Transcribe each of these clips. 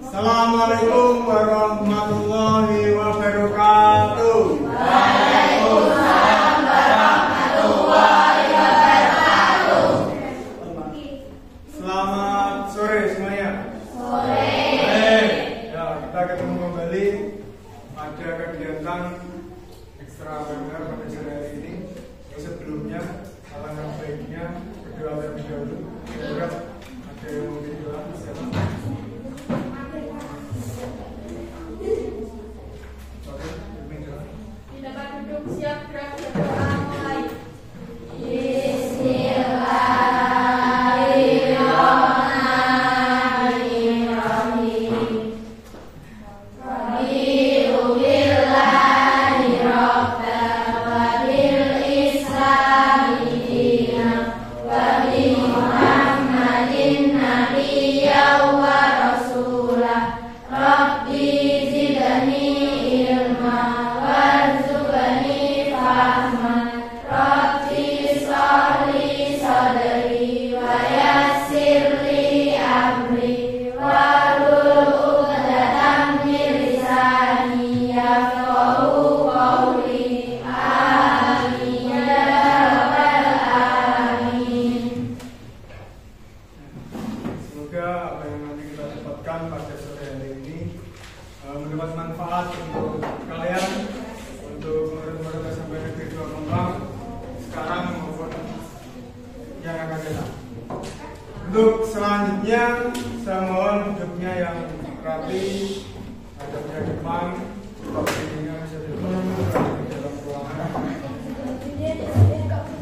Assalamualaikum warahmatullahi wabarakatuh. Waalaikumsalam warahmatullahi wabarakatuh. Selamat sore semuanya. Sore. Ya, kita ketemu kembali pada kegiatan ekstrakurikuler pada sore hari ini. Sebelumnya, alangkah baiknya berdoa terlebih dahulu. Kira-kira ada yang mau berdoa? Siapa? Dapat duduk siap gerak berdoa mulai. Pada sore hari ini mendapat manfaat untuk kalian, untuk murid-murid SMP Negeri 2 Kembang sekarang maupun yang akan datang. Untuk selanjutnya saya mohon duduknya yang rapi, hadapnya depan, dirinya bisa di dalam ruangan.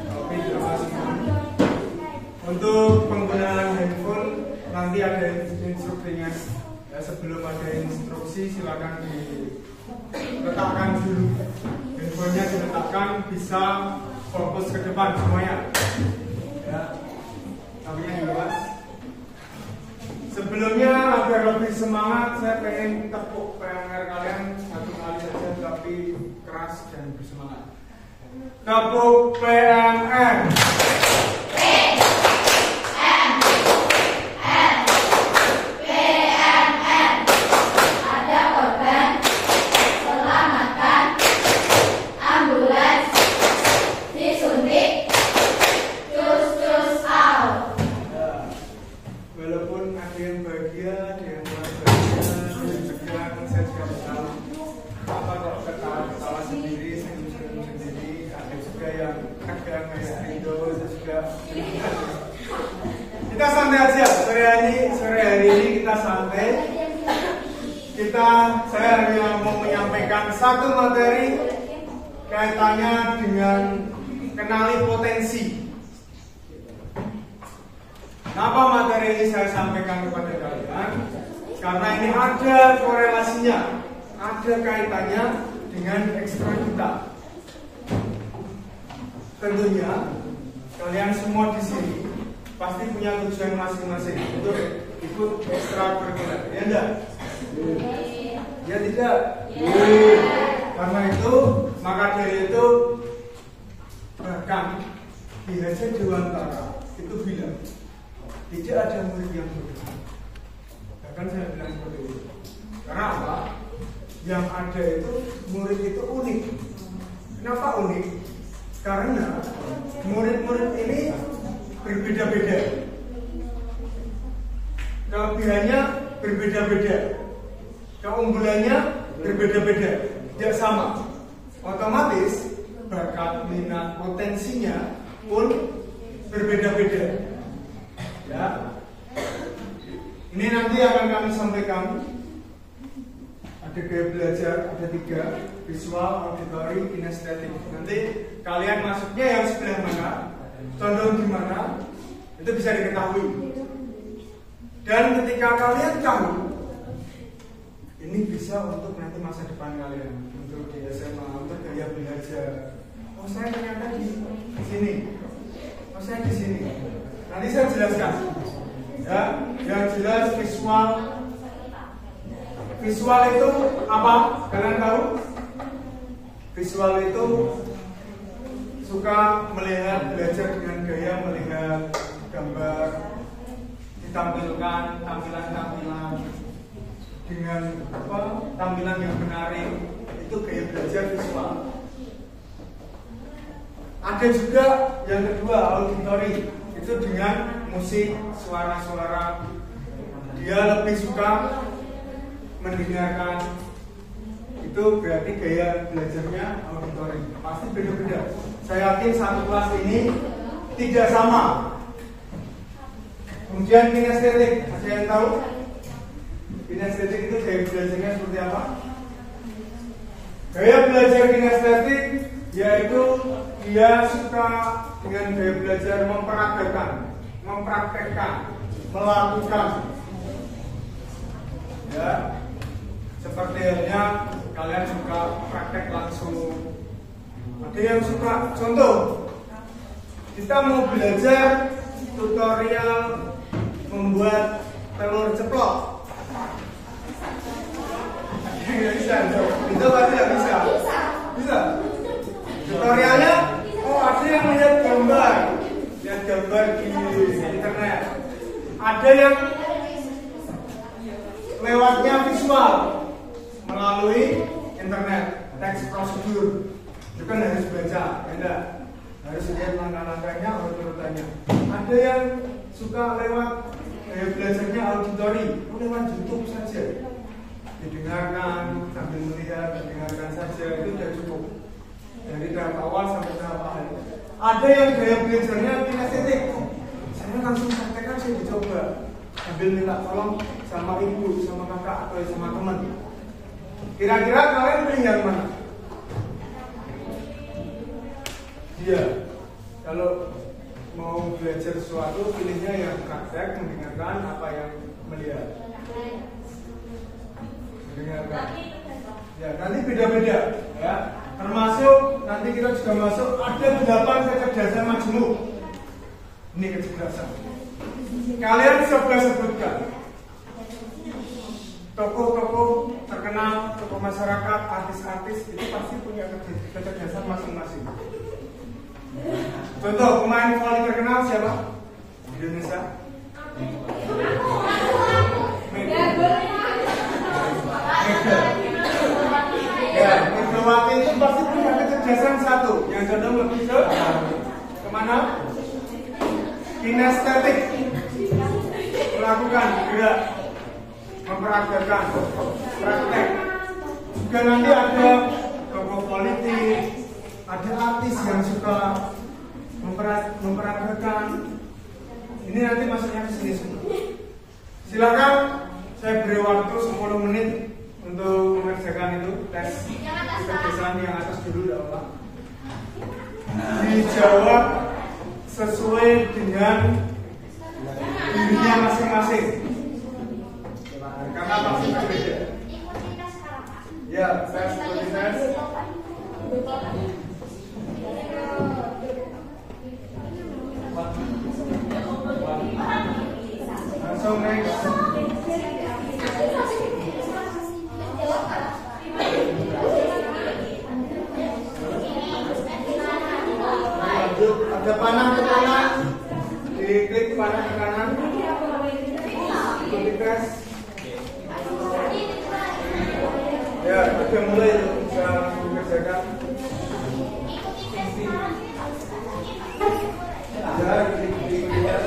Tapi jelas untuk penggunaan handphone nanti ada instruksinya. Ya, sebelum ada instruksi silakan diletakkan dulu. Handphonenya diletakkan, bisa fokus ke depan semuanya. Ya, namanya jelas. Sebelumnya agar lebih semangat, saya pengen tepuk PMR kalian satu kali saja, tapi keras dan bersemangat. Tepuk PMR. Kita santai aja, sore hari ini kita santai. Saya hanya mau menyampaikan satu materi kaitannya dengan kenali potensi. Kenapa materi ini saya sampaikan kepada kalian? Karena ini ada korelasinya, ada kaitannya dengan ekstra kita. Tentunya kalian semua di sini pasti punya tujuan masing-masing untuk ikut ekstrakurikuler, ya enggak? Ya tidak? Karena itu, maka dari itu bahkan di Haji Dewantara itu bilang tidak ada murid yang berbeda. Bahkan saya bilang seperti itu. Karena apa? Yang ada itu murid itu unik. Kenapa unik? Karena murid-murid ini berbeda-beda, kelebihannya berbeda-beda, keunggulannya berbeda-beda, tidak sama. Otomatis bakat, minat, potensinya pun berbeda-beda. Ya, ini nanti akan kami sampaikan. Ada gaya belajar, ada 3: visual, auditory, kinestetik. Nanti kalian masuknya yang sebelah mana, condong di mana, itu bisa diketahui. Dan ketika kalian tahu, ini bisa untuk nanti masa depan kalian, untuk di SMA, untuk gaya belajar. Oh, saya ternyata di sini. Oh, saya di sini. Nanti saya jelaskan. Ya, yang jelas visual itu apa? Kalian tahu? Visual itu suka melihat, belajar dengan gaya melihat gambar, ditampilkan tampilan-tampilan dengan tampilan yang menarik, itu gaya belajar visual. Ada juga yang kedua, auditory, itu dengan musik, suara-suara. Dia lebih suka mendengarkan. Itu berarti gaya belajarnya auditory. Pasti beda-beda. Saya yakin satu kelas ini tidak sama. Kemudian kinestetik, ada yang tahu? Kinestetik itu gaya belajarnya seperti apa? Gaya belajar kinestetik yaitu dia suka dengan gaya belajar mempraktekkan, melakukan. Ya, seperti halnya kalian suka praktek langsung. Ada yang suka, contoh, kita mau belajar tutorial membuat telur ceplok. Bisa, itu pasti nggak bisa. Bisa. Tutorialnya, ada yang lihat gambar di internet. Ada yang lewatnya visual melalui internet, teks prosedur. Itu kan harus baca, ya, harus lihat langkah-langkahnya, urutannya. Ada yang suka lewat belajarnya auditory, lewat YouTube saja, didengarkan sambil melihat, didengarkan saja, itu sudah cukup dari tahap awal sampai tahap akhir. Ada yang gaya belajarnya kinestetik, saya langsung praktekkan, saya dicoba sambil minta tolong sama ibu, sama kakak atau sama teman. Kira-kira kalian pilih yang mana? Iya, kalau mau belajar sesuatu pilihnya yang praktek, mendengarkan apa yang melihat. Mendengarkan. Ya, nanti beda-beda, ya. Termasuk nanti kita juga masuk ada 8 kecerdasan majemuk. Ini kecerdasan. Kalian coba sebutkan tokoh-tokoh terkenal, tokoh masyarakat, artis-artis itu pasti punya kecerdasan masing-masing. Contoh pemain voli terkenal siapa di Indonesia? Ya, Megawati itu pasti punya kecerdasan satu, yang cenderung lebih ke kemana? Kinestetik, melakukan gerak, memperagakan, praktek. Juga nanti ada tokoh politik, ada artis yang suka memperagakan. Ini nanti masuknya ke sini semua. Silakan saya beri waktu 10 menit untuk mengerjakan itu tes kecerdasan yang atas dulu, ya Allah. Dijawab sesuai dengan dirinya masing-masing. Karena pasti berbeda. Ya, saya seperti tes. Langsung next. Lanjut, ada panah ke kanan, diklik panah ke kanan, ikuti tes. Ya, sudah mulai bisa mengerjakan. Ya, ikuti tes.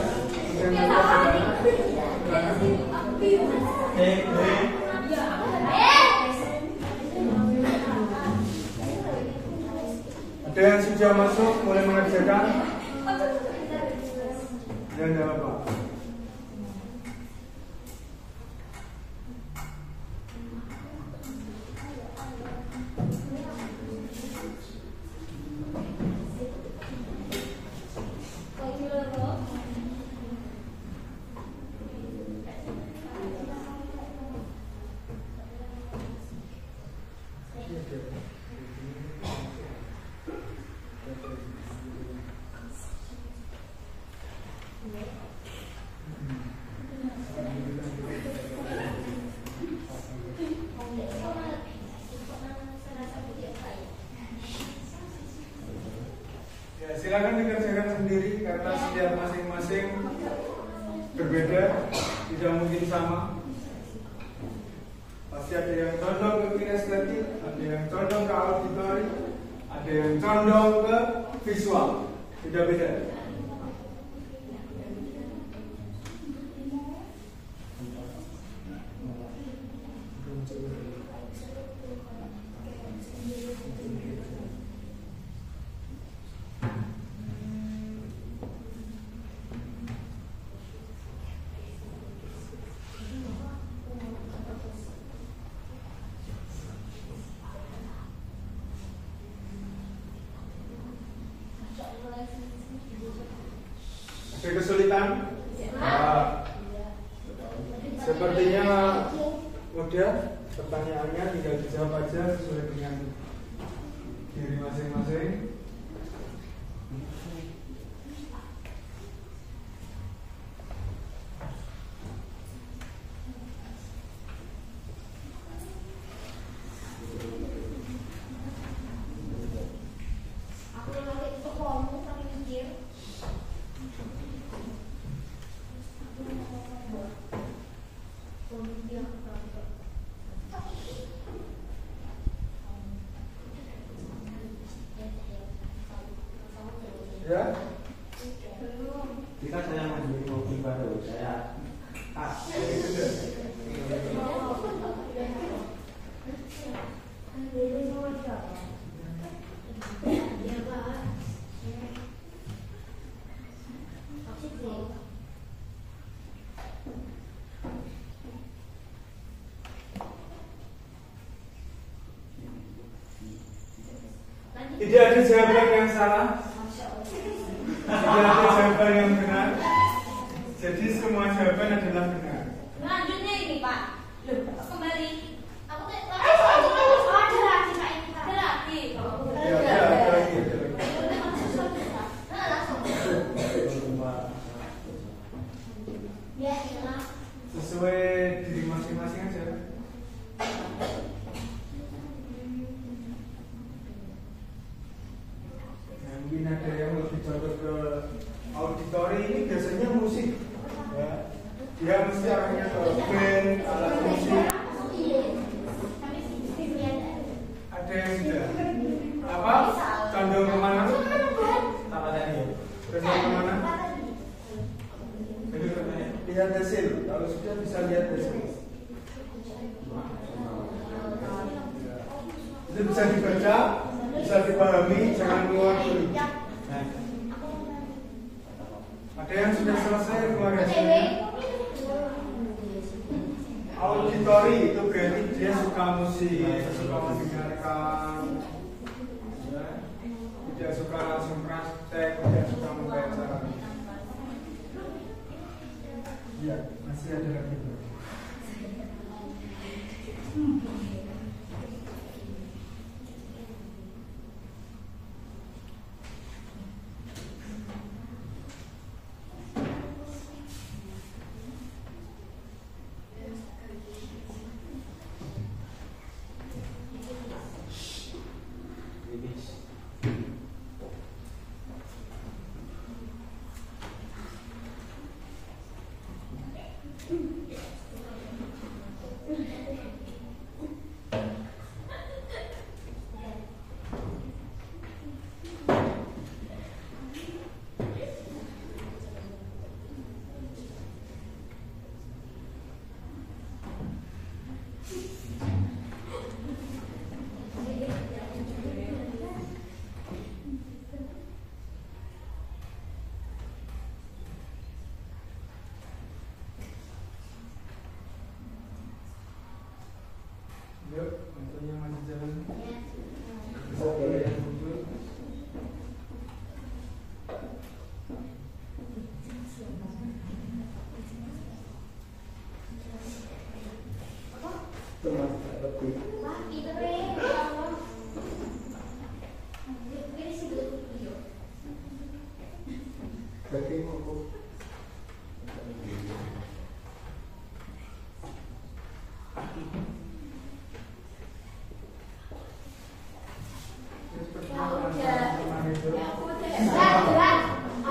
Ada yang sudah masuk, mulai mengerjakan. Dan tidak apa. Silakan dikerjakan sendiri karena setiap masing-masing berbeda, tidak mungkin sama. pasti ada yang condong ke kinestetik, ada yang condong ke auditori, ada yang condong ke visual. Beda-beda. Ada kesulitan? Sepertinya mudah. Pertanyaannya tinggal dijawab aja sesuai dengan diri masing-masing. Ya? Jika saya menjadi kopi baru, saya Tidak ada jawaban yang salah. Tidak ada jawaban yang benar. Jadi semua jawaban adalah benar. Lanjutnya ini Pak. Loh, kembali. Aku ada lagi Pak. Ada lagi. Ya, ada lagi. Sesuai diri masing-masing aja. Mungkin ada yang lebih condong ke auditori, ini biasanya musik ya. Dia mesti arahnya ke band, alat musik. Ada yang tidak apa? Condong kemana? apa tadi? Condong kemana? Lihat hasil. Kalau sudah bisa lihat hasil. Itu bisa dibaca, bisa dipahami, jangan keluar dulu. Ada yang sudah selesai keluar hasilnya. Auditori itu berarti dia suka musik, suka mendengarkan, ya. Tidak suka langsung praktek, tidak suka membaca. Ya, masih ada lagi. Yuk, contohnya masih jalan. Bisa boleh yang muncul.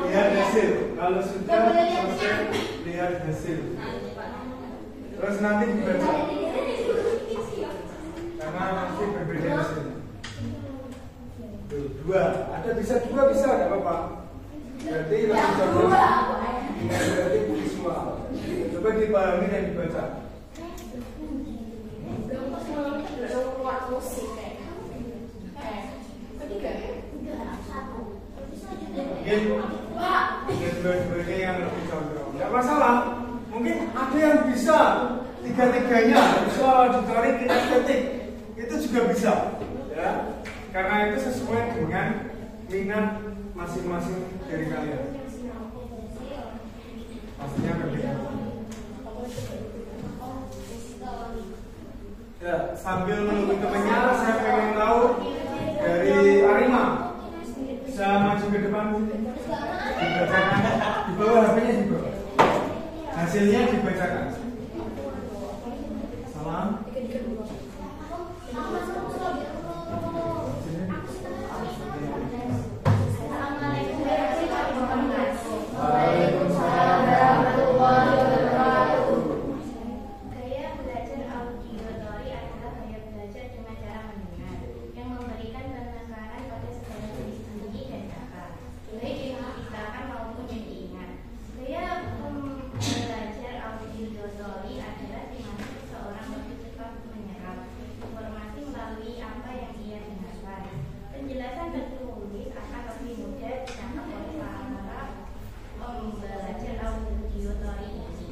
Lihat hasil. Kalau sudah selesai, lihat hasil. Terus nanti dibaca. 2. Ada bisa 2 bisa nggak apa-apa. Berarti lebih condong. Berarti visual. Coba dipahami dan dibaca. Mungkin dua-duanya yang lebih condong. Nggak masalah. Mungkin ada yang bisa 3-3-nya, visual, auditory, kinestetik. Itu juga bisa, ya. Karena itu sesuai dengan minat masing-masing dari kalian. Pastinya berbeda. Ya, sambil menunggu temannya, saya pengen tahu dari Arima. Bisa maju ke depan, dibacakan di bawah, HP-nya di bawah. Hasilnya dibacakan. Salam. Waalaikumsalam warahmatullahi wabarakatuh. Gaya belajar auditory adalah gaya belajar dengan cara mendengar yang memberikan penekanan pada segala jenis bunyi dan kata, baik yang diceritakan maupun yang diingat. Gaya belajar auditory adalah di mana seseorang lebih cepat menyerap informasi melalui apa yang ia dengarkan. Penjelasan tertulis akan lebih mudah ditangkap oleh para belajar auditory ini.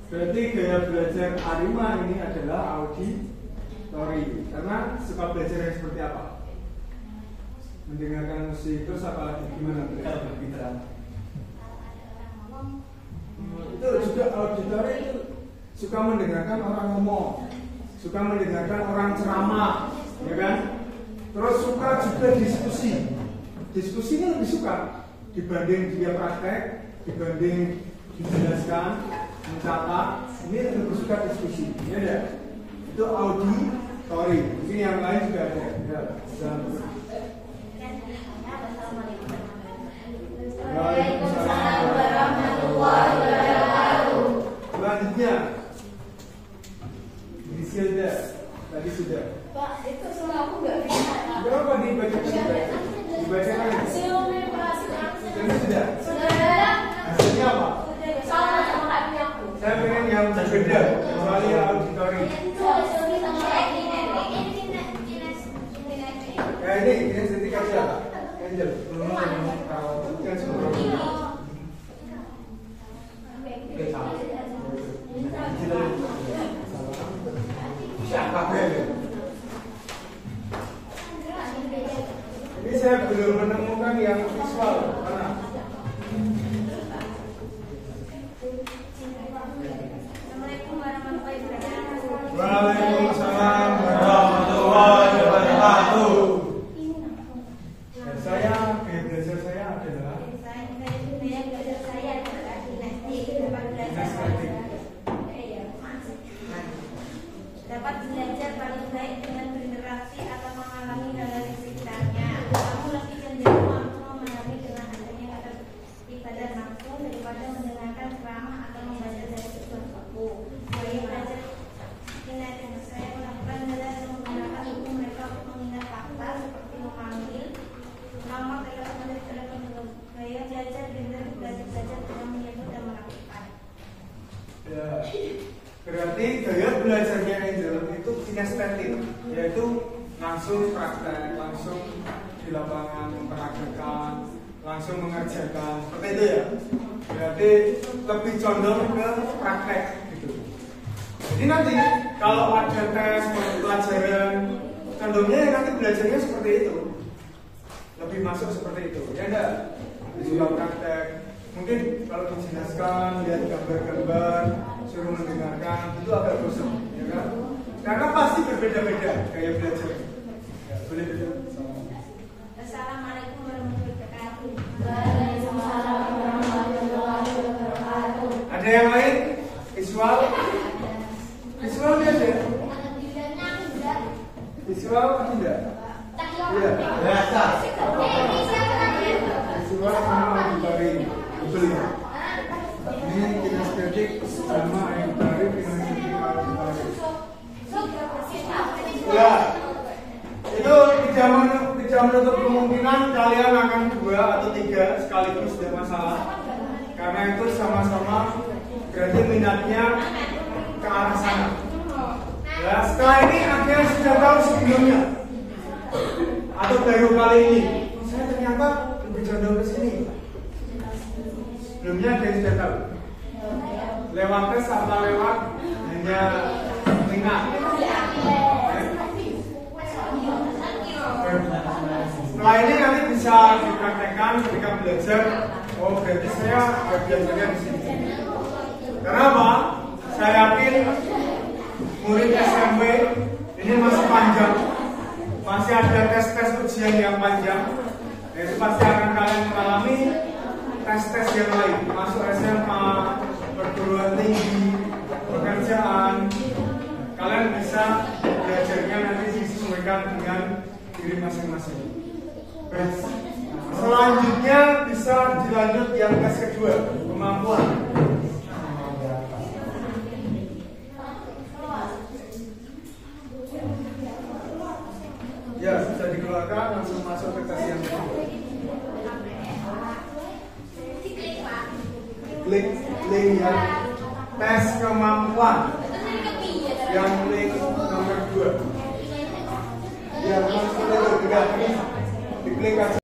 Berarti gaya belajar Arima ini adalah auditory. Karena suka belajar yang seperti apa? Mendengarkan musik, terus apa lagi? Gimana belajar berbicara? Itu juga auditory itu suka mendengarkan orang ngomong, suka mendengarkan orang ceramah, ya kan? Terus suka juga diskusi. Diskusi ini lebih suka dibanding dia praktek, dibanding dijelaskan, mencatat. Ini lebih suka diskusi, ya ada. Itu auditory. Mungkin yang lain juga ada. Ya, Waalaikumsalam warahmatullahi wabarakatuh. Selanjutnya, Griselda tadi sudah. Pak, itu semua aku nggak bisa. Berapa dibacakan juga? Dibacakan itu. Ini sudah. Hasilnya apa? Sama kayak aku. Saya pengen yang berbeda, kecuali auditory. Ya ini kinestetik aja. Angel, belum kalau kan sebelum. Siapa beli? Ini saya belum menemukan yang visual. Mana? Waalaikumsalam warahmatullahi wabarakatuh. Dan saya, gaya belajar saya adalah dapat belajar paling baik dengan berinteraksi atau mengalami hal-hal di sekitarnya. Kamu lebih cenderung mampu memahami dengan adanya keterlibatan langsung daripada mendengarkan ceramah atau membaca dari sebuah buku. Gaya belajar kinetik saya melakukan adalah menggunakan buku mereka untuk mengingat fakta seperti memanggil nama, telepon. Gaya belajar belajar dengan menyebut dan melakukan. ya, berarti gaya belajarnya Angel itu kinestetik, yaitu langsung praktek, langsung di lapangan mempraktekkan, langsung mengerjakan, seperti itu ya. Berarti lebih condong ke praktek gitu. Jadi nanti kalau ada tes pelajaran, condongnya nanti belajarnya seperti itu, lebih masuk seperti itu, ya enggak? Disuruh praktek, mungkin kalau dijelaskan, lihat gambar-gambar, suruh mendengarkan, itu agak bosan, ya kan? Karena pasti berbeda-beda gaya belajar. Ya, boleh beda. Assalamualaikum warahmatullahi wabarakatuh. Waalaikumsalam warahmatullahi wabarakatuh. Ada yang lain? Visual? Visual ada? Visual tidak? Iya. Biasa. Visual sama auditory. Betul ya? Ini kinestetik sama auditory, kinestetik auditory. Ya, itu tidak sudah menutup kemungkinan kalian akan 2 atau 3 sekaligus tidak masalah. Karena itu sama-sama berarti minatnya ke arah sana. Nah, setelah ini ada yang sudah tahu sebelumnya atau baru kali ini. Saya ternyata lebih condong ke sini. Sebelumnya ada yang sudah tahu. Lewat tes atau lewat hanya minat. Setelah ini nanti bisa dipraktekkan ketika belajar. Oh, berarti saya belajarnya di sini. Kenapa? Saya yakin murid SMP ini masih panjang, masih ada tes-tes ujian yang panjang. Itu pasti akan kalian mengalami tes-tes yang lain, masuk SMA, perguruan tinggi, pekerjaan. Kalian bisa belajarnya nanti disesuaikan dengan diri masing-masing. Selanjutnya bisa dilanjut yang tes kedua, kemampuan. Ya, sudah dikeluarkan, langsung masuk ke tes yang kedua. Klik link yang tes kemampuan. Yang link nomor 2. Ya, langsung aja diklik aja.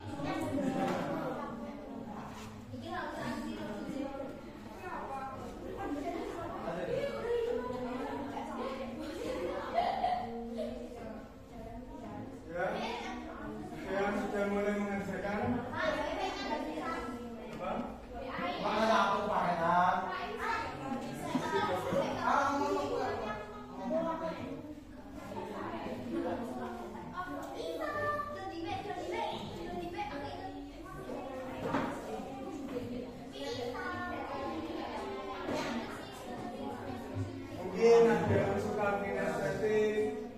Mungkin ada yang suka kinestetik,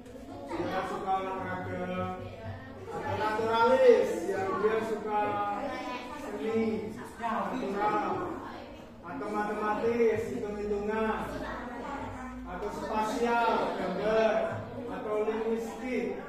yang suka olahraga, atau naturalis, yang dia suka seni, natural, atau matematis, hitung-hitungan, atau spasial, gambar, atau linguistik.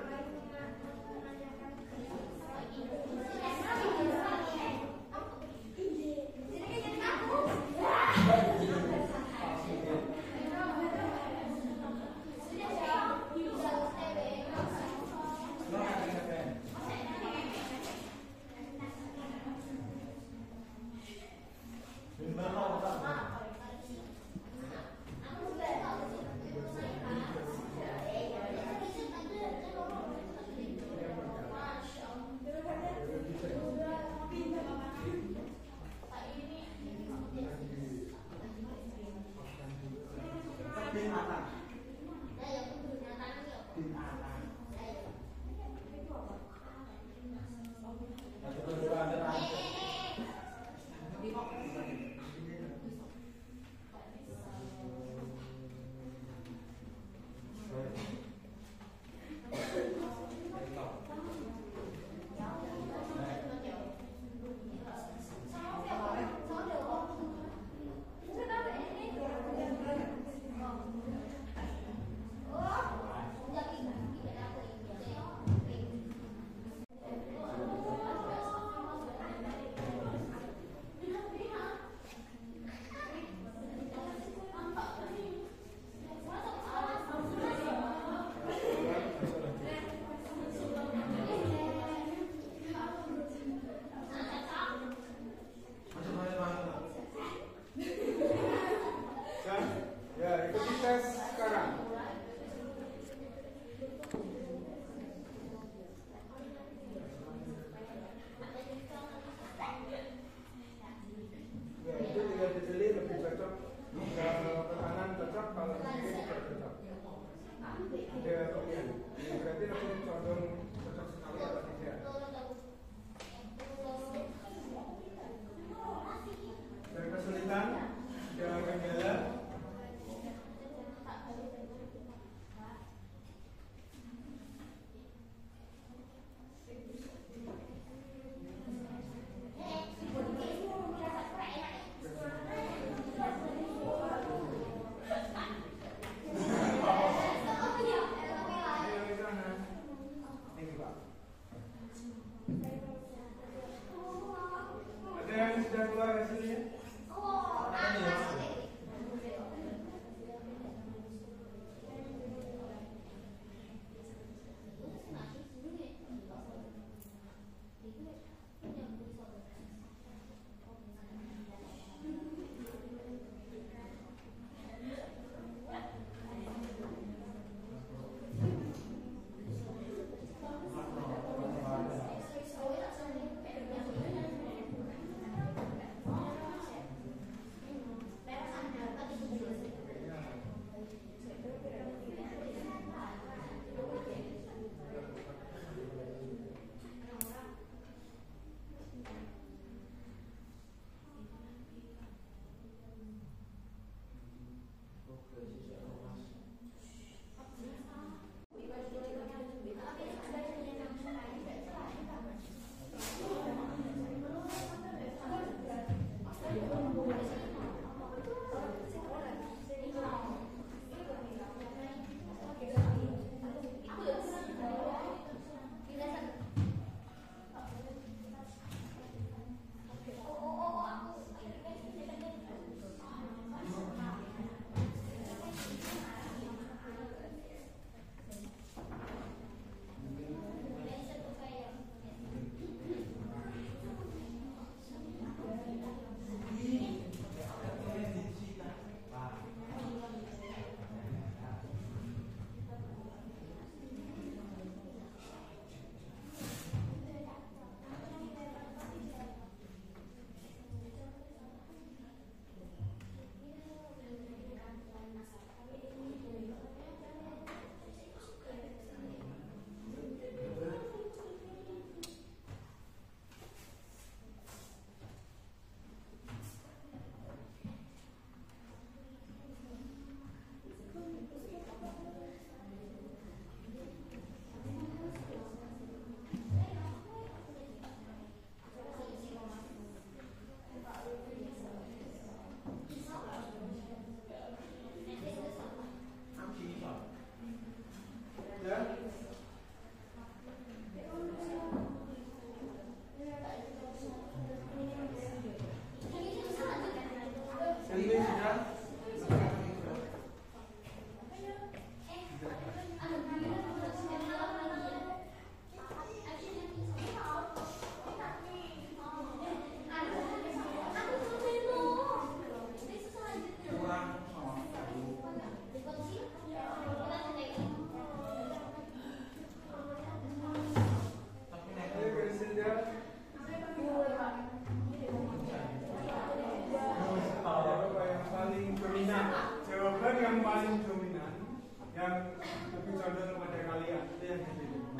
yang lebih condong kepada kalian. Itu yang dipilih.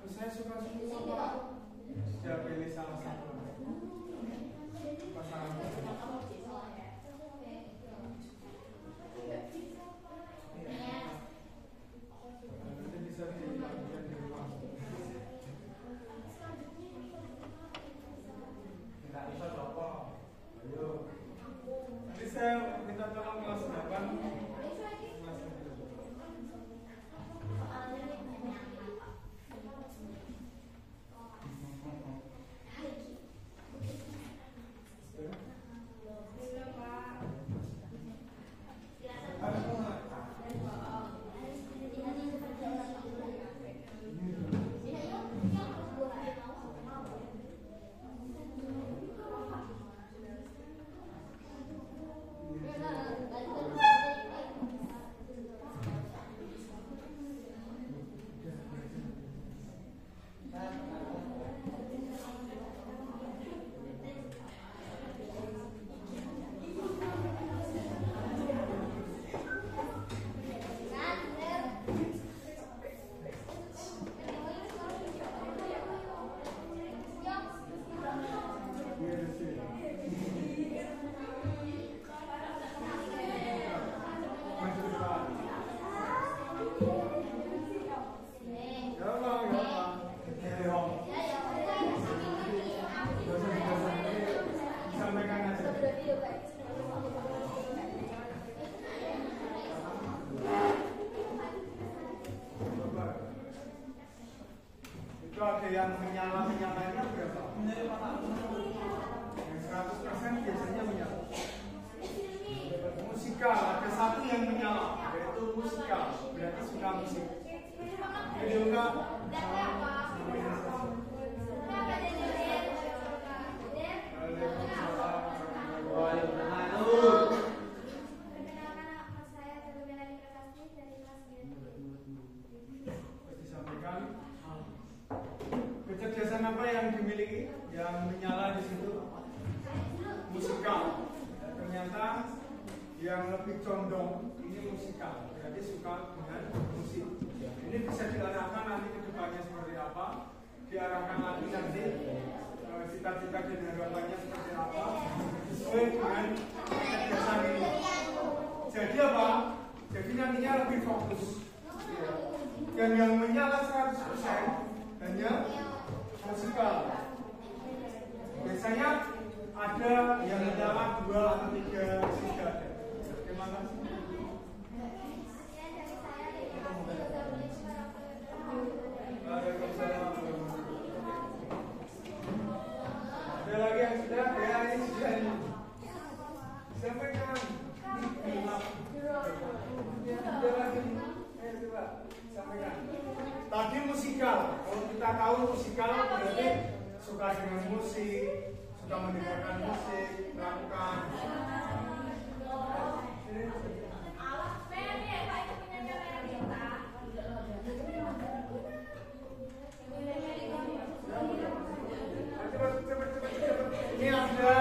Saya suka semua. Saya pilih salah satu pasangan. Nanti bisa dilakukan di rumah. Kita bisa rokok. Ayo. Nanti saya minta tolong kelas 8. Itu ada yang menyala-menyalanya berapa? Yang 100% biasanya menyala. Musikal, ada satu yang menyala, yaitu musikal, berarti suka musik. Jadi enggak disampaikan kecerdasan apa yang dimiliki, yang menyala di situ musikal. Ternyata yang lebih condong ini musikal, berarti suka dengan musik. Ini bisa diarahkan nanti ke depannya seperti apa, diarahkan lagi nanti cita-cita dan harapannya seperti apa sesuai dengan kecerdasan ini. Jadi apa? Jadi nantinya lebih fokus. Dan yang menyala 100% hanya musikal. Biasanya ada yang menyala 2 atau 3 sudah ada. Terima kasih. Ada lagi yang sudah? Ya, ini sudah. Sampaikan. Ada lagi. Coba sampaikan. Tadi musikal. Kalau kita tahu musikal berarti suka dengan musik, suka mendengarkan musik, melakukan. Ini ada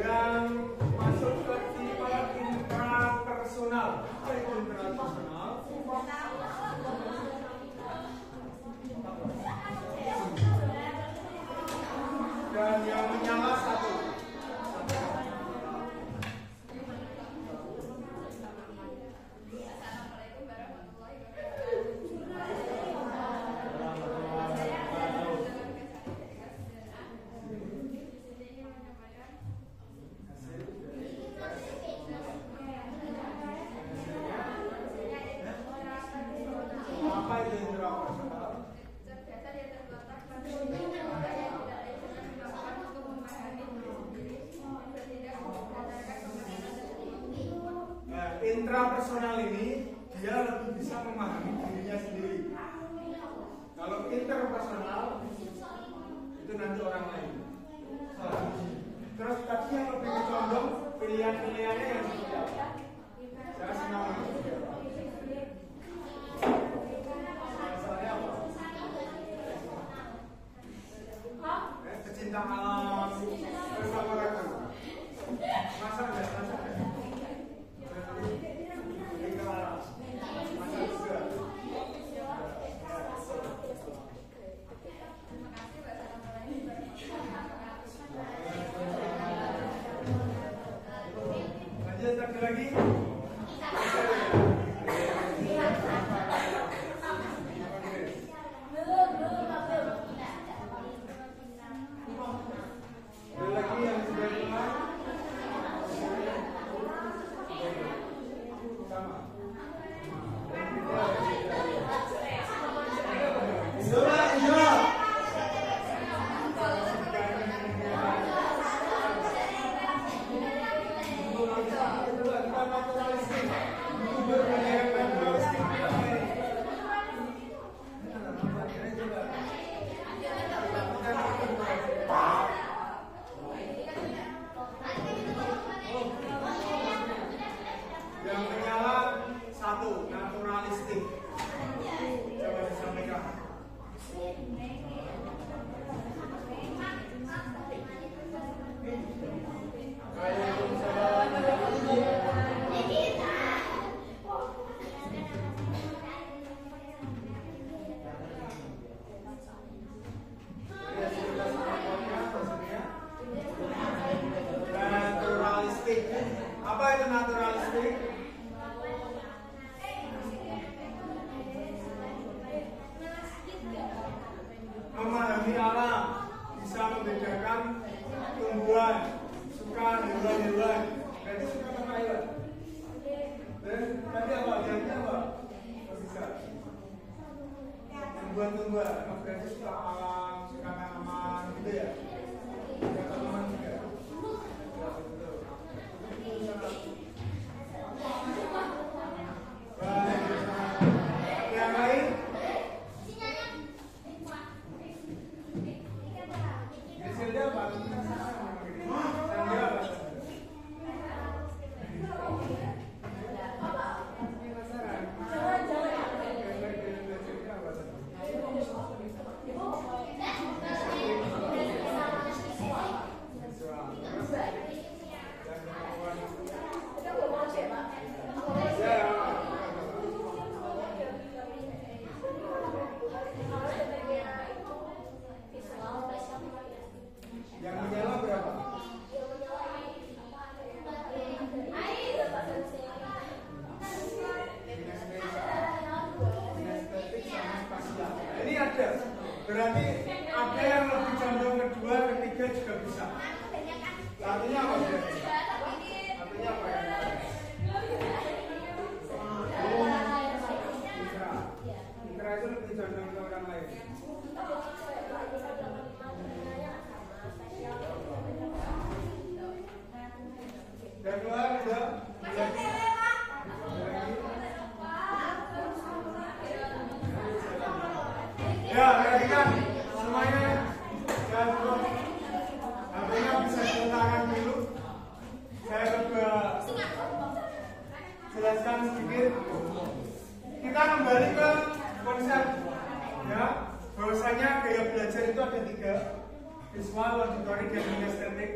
yang masuk ke intrapersonal. Apa itu intrapersonal? Dan yang menyala 1. Apa itu intrapersonal? Intrapersonal ini dia lebih bisa memahami dirinya sendiri. Kalau interpersonal itu nanti orang lain. Terus tadi yang lebih condong pilihan-pilihannya yang seperti apa? Saya senang seperti apa? Misalnya apa? Pecinta alam, terus apa lagi? Masak nggak? Masak nggak? lagi. Ada lagi yang sudah keluar. Sama. Iya. Yang menyala satu, naturalistik. Coba disampaikan. Naturalistik. Apa itu naturalistik? Memahami alam, bisa membedakan tumbuhan, suka hewan-hewan. Berarti suka sama hewan. Dan tadi apa? Jadi apa? Oh, bisa. Tumbuhan-tumbuhan. Berarti suka alam, suka tanaman, gitu ya? Suka tanaman juga. Baik. Yang lain? Hasilnya apa? Hasilnya apa? Yang menyala berapa? Ini ada. Berarti ada yang lebih condong kedua, ketiga juga bisa. Artinya apa? Artinya apa? Indra itu lebih condong ke orang lain. Dan keluar udah. Ya, perhatikan semuanya. Jangan lupa HP-nya bisa diletakkan dulu. Saya coba jelaskan sedikit. Kita kembali ke konsep, ya, bahwasanya gaya belajar itu ada 3: visual, auditory, dan kinestetik.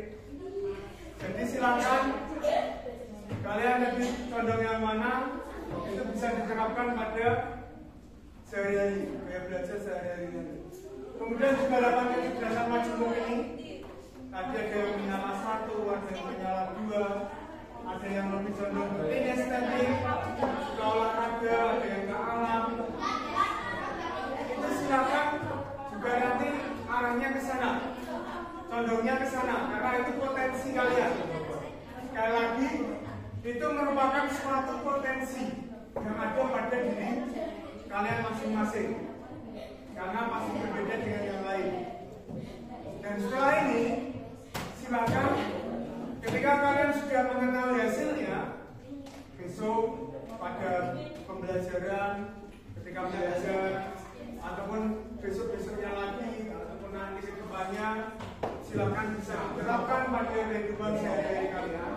Jadi silakan kalian lebih condong yang mana, itu bisa diterapkan pada sehari-hari, gaya belajar sehari-hari nanti. Kemudian juga dapat kecerdasan majemuk ini. Tadi ada yang menyala 1, ada yang menyala 2, ada yang lebih condong ke kinestetik, ke olahraga, ada yang ke alam. Itu silakan juga nanti arahnya ke sana, condongnya ke sana, karena itu potensi kalian. Sekali lagi, itu merupakan suatu potensi yang ada pada diri kalian masing-masing, karena masih berbeda dengan yang lain. Dan setelah ini, silakan ketika kalian sudah mengetahui hasilnya, besok pada pembelajaran, ketika belajar, ataupun besok-besoknya lagi, ataupun nanti ke depannya, silakan bisa diterapkan pada kehidupan sehari-hari kalian,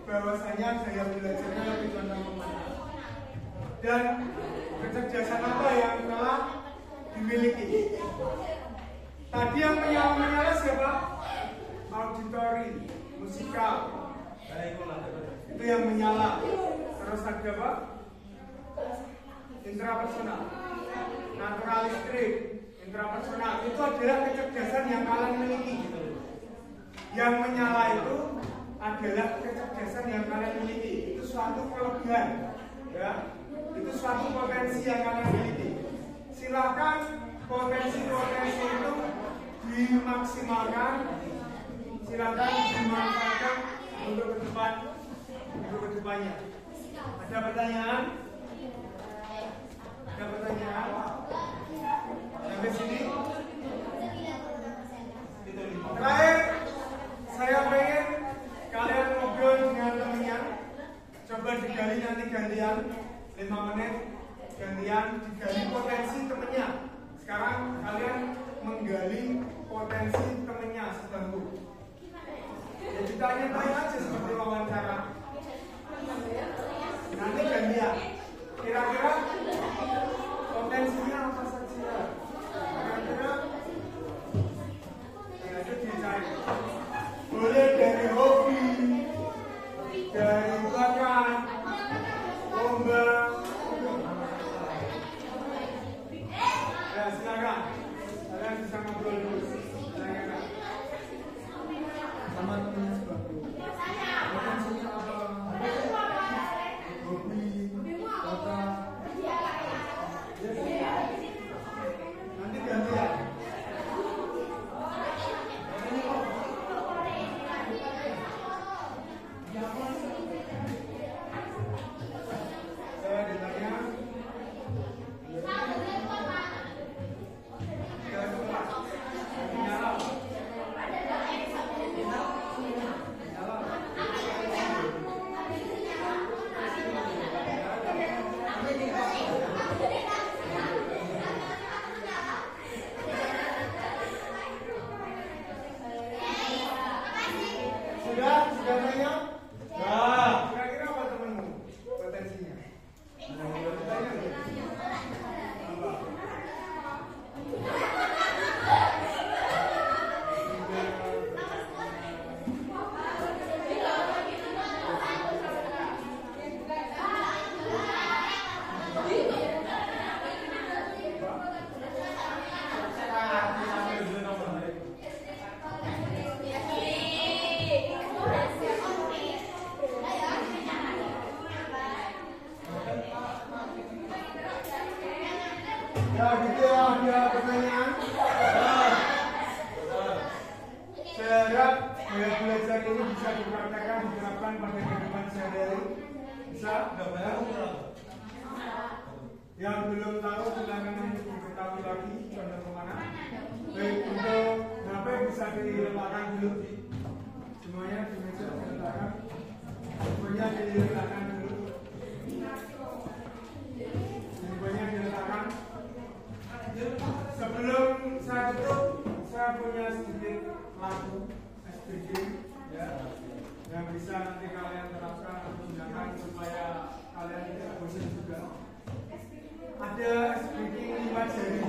bahwasanya gaya belajarnya lebih condong kemana dan kecerdasan apa yang telah dimiliki. Tadi yang menyala siapa? Auditory, musikal, itu yang menyala. Terus ada apa? Intrapersonal, naturalistik, intrapersonal. Itu adalah kecerdasan yang kalian miliki. Yang menyala itu adalah kecerdasan yang kalian miliki. suatu kelebihan, ya, itu suatu potensi yang kalian miliki. Silakan potensi-potensi itu dimaksimalkan, silakan dimanfaatkan untuk kedepannya. Ada pertanyaan? Ada pertanyaan? Sampai sini? Terakhir, saya pengen kalian ngobrol dengan temennya. Coba digali nanti gantian 5 menit, gantian digali potensi temennya. Sekarang kalian menggali potensi temennya sebentar. Ya ditanya-tanya aja seperti wawancara. Nanti gantian. Kira-kira potensinya apa saja? Kira-kira itu dicari. Boleh dari hobi, dari bakat, lomba. Ya silakan. Kalian bisa ngobrol dulu. Silakan. Sama temennya sebagus. Potensinya apa? Hobi, bakat. Nanti gantian. Saya ditanya. Sudah tanya? Nah, kira-kira apa temanmu potensinya? Ya gitu ya, ada pertanyaan? Saya harap gaya belajar ini bisa dipraktekkan, diterapkan pada kehidupan sehari-hari. Bisa? Yang belum tahu silakan diketahui lagi contoh kemana. Baik, untuk HP bisa diletakkan dulu. Semuanya di meja diletakkan. Semuanya diletakkan dulu. Semuanya diletakkan. Sebelum saya tutup, saya punya sedikit lagu SPG ya, yang bisa nanti kalian terapkan atau gunakan supaya kalian tidak bosan juga. Ada SPG 5 jari.